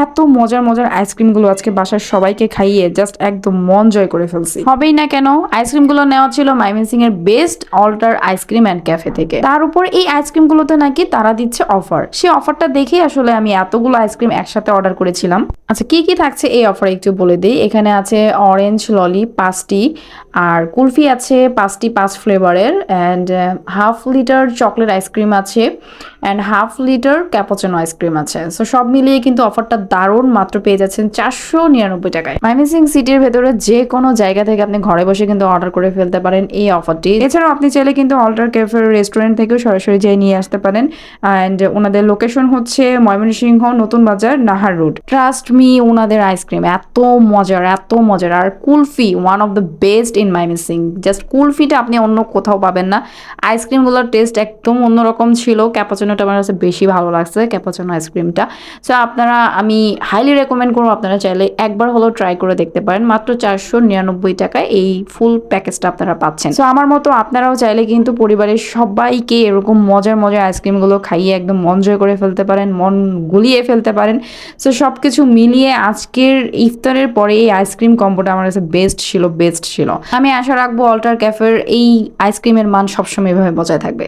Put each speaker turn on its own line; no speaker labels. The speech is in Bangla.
এত মজার মজার আইসক্রিমগুলো আজকে বাসার সবাইকে খাইয়ে জাস্ট একদম মন জয় করে ফেলছি। হবেই না কেন, আইসক্রিমগুলো নেওয়া ছিল ময়মনসিং এর best alter ice cream and cafe থেকে। তার উপর এই আইসক্রিমগুলোতে নাকি তারা দিচ্ছে অফার। সেই অফারটা দেখেই আসলে আমি এতগুলো আইসক্রিম একসাথে অর্ডার করেছিলাম। আচ্ছা, কি কি থাকছে এই অফারে একটু বলে দিই। এখানে আছে অরেঞ্জ ললি 5টি, আর কুলফি আছে 5টি 5 ফ্লেভারের, and half litre chocolate ice cream আছে, and half litre cappuccino ice cream আছে। সো সব মিলিয়ে কিন্তু অফারটা দারুণ, মাত্র পেয়ে যাচ্ছেন 499 টাকায়। ময়মনসিং সিটির ভেতরে যে কোনো জায়গা থেকে আপনি ঘরে বসে কিন্তু অর্ডার করে ফেলতে পারেন এই অফারটি। এছাড়াও আপনি চাইলে কিন্তু অল্টার ক্যাফের রেস্টুরেন্ট থেকেও সরাসরি যেয়ে নিয়ে আসতে পারেন। অ্যান্ড ওনাদের লোকেশন হচ্ছে Mymensingh Notun Bazar Nahar road. Trust me, ওনাদের আইসক্রিম এত মজার এত মজার। আর kulfi one of the best in Mymensingh. Just কুলফিটা আপনি অন্য কোথাও পাবেন না। আইসক্রিমগুলোর টেস্ট একদম অন্যরকম ছিল। ক্যাপাচিনোটা আমার কাছে বেশি ভালো লাগছে, ক্যাপাচিনো আইসক্রিমটা। সো আপনারা, আমি হাইলি রেকমেন্ড করবো আপনারা চাইলে একবার হলেও ট্রাই করে দেখতে পারেন। মাত্র 499 টাকায় এই ফুল প্যাকেজটা আপনারা পাচ্ছেন। সো আমার মতো আপনারাও চাইলে কিন্তু পরিবারের সবাইকে এরকম মজার মজার আইসক্রিমগুলো খাইয়ে একদম মন জয় করে ফেলতে পারেন, মন গুলিয়ে ফেলতে পারেন। সো সব কিছু মিলিয়ে আজকের ইফতারের পরে এই আইসক্রিম কম্বোটা আমার কাছে বেস্ট ছিল। আমি আশা রাখবো অল্টার ক্যাফের এই আইসক্রিমের মান সবসময় এভাবে বজায় থাকবে।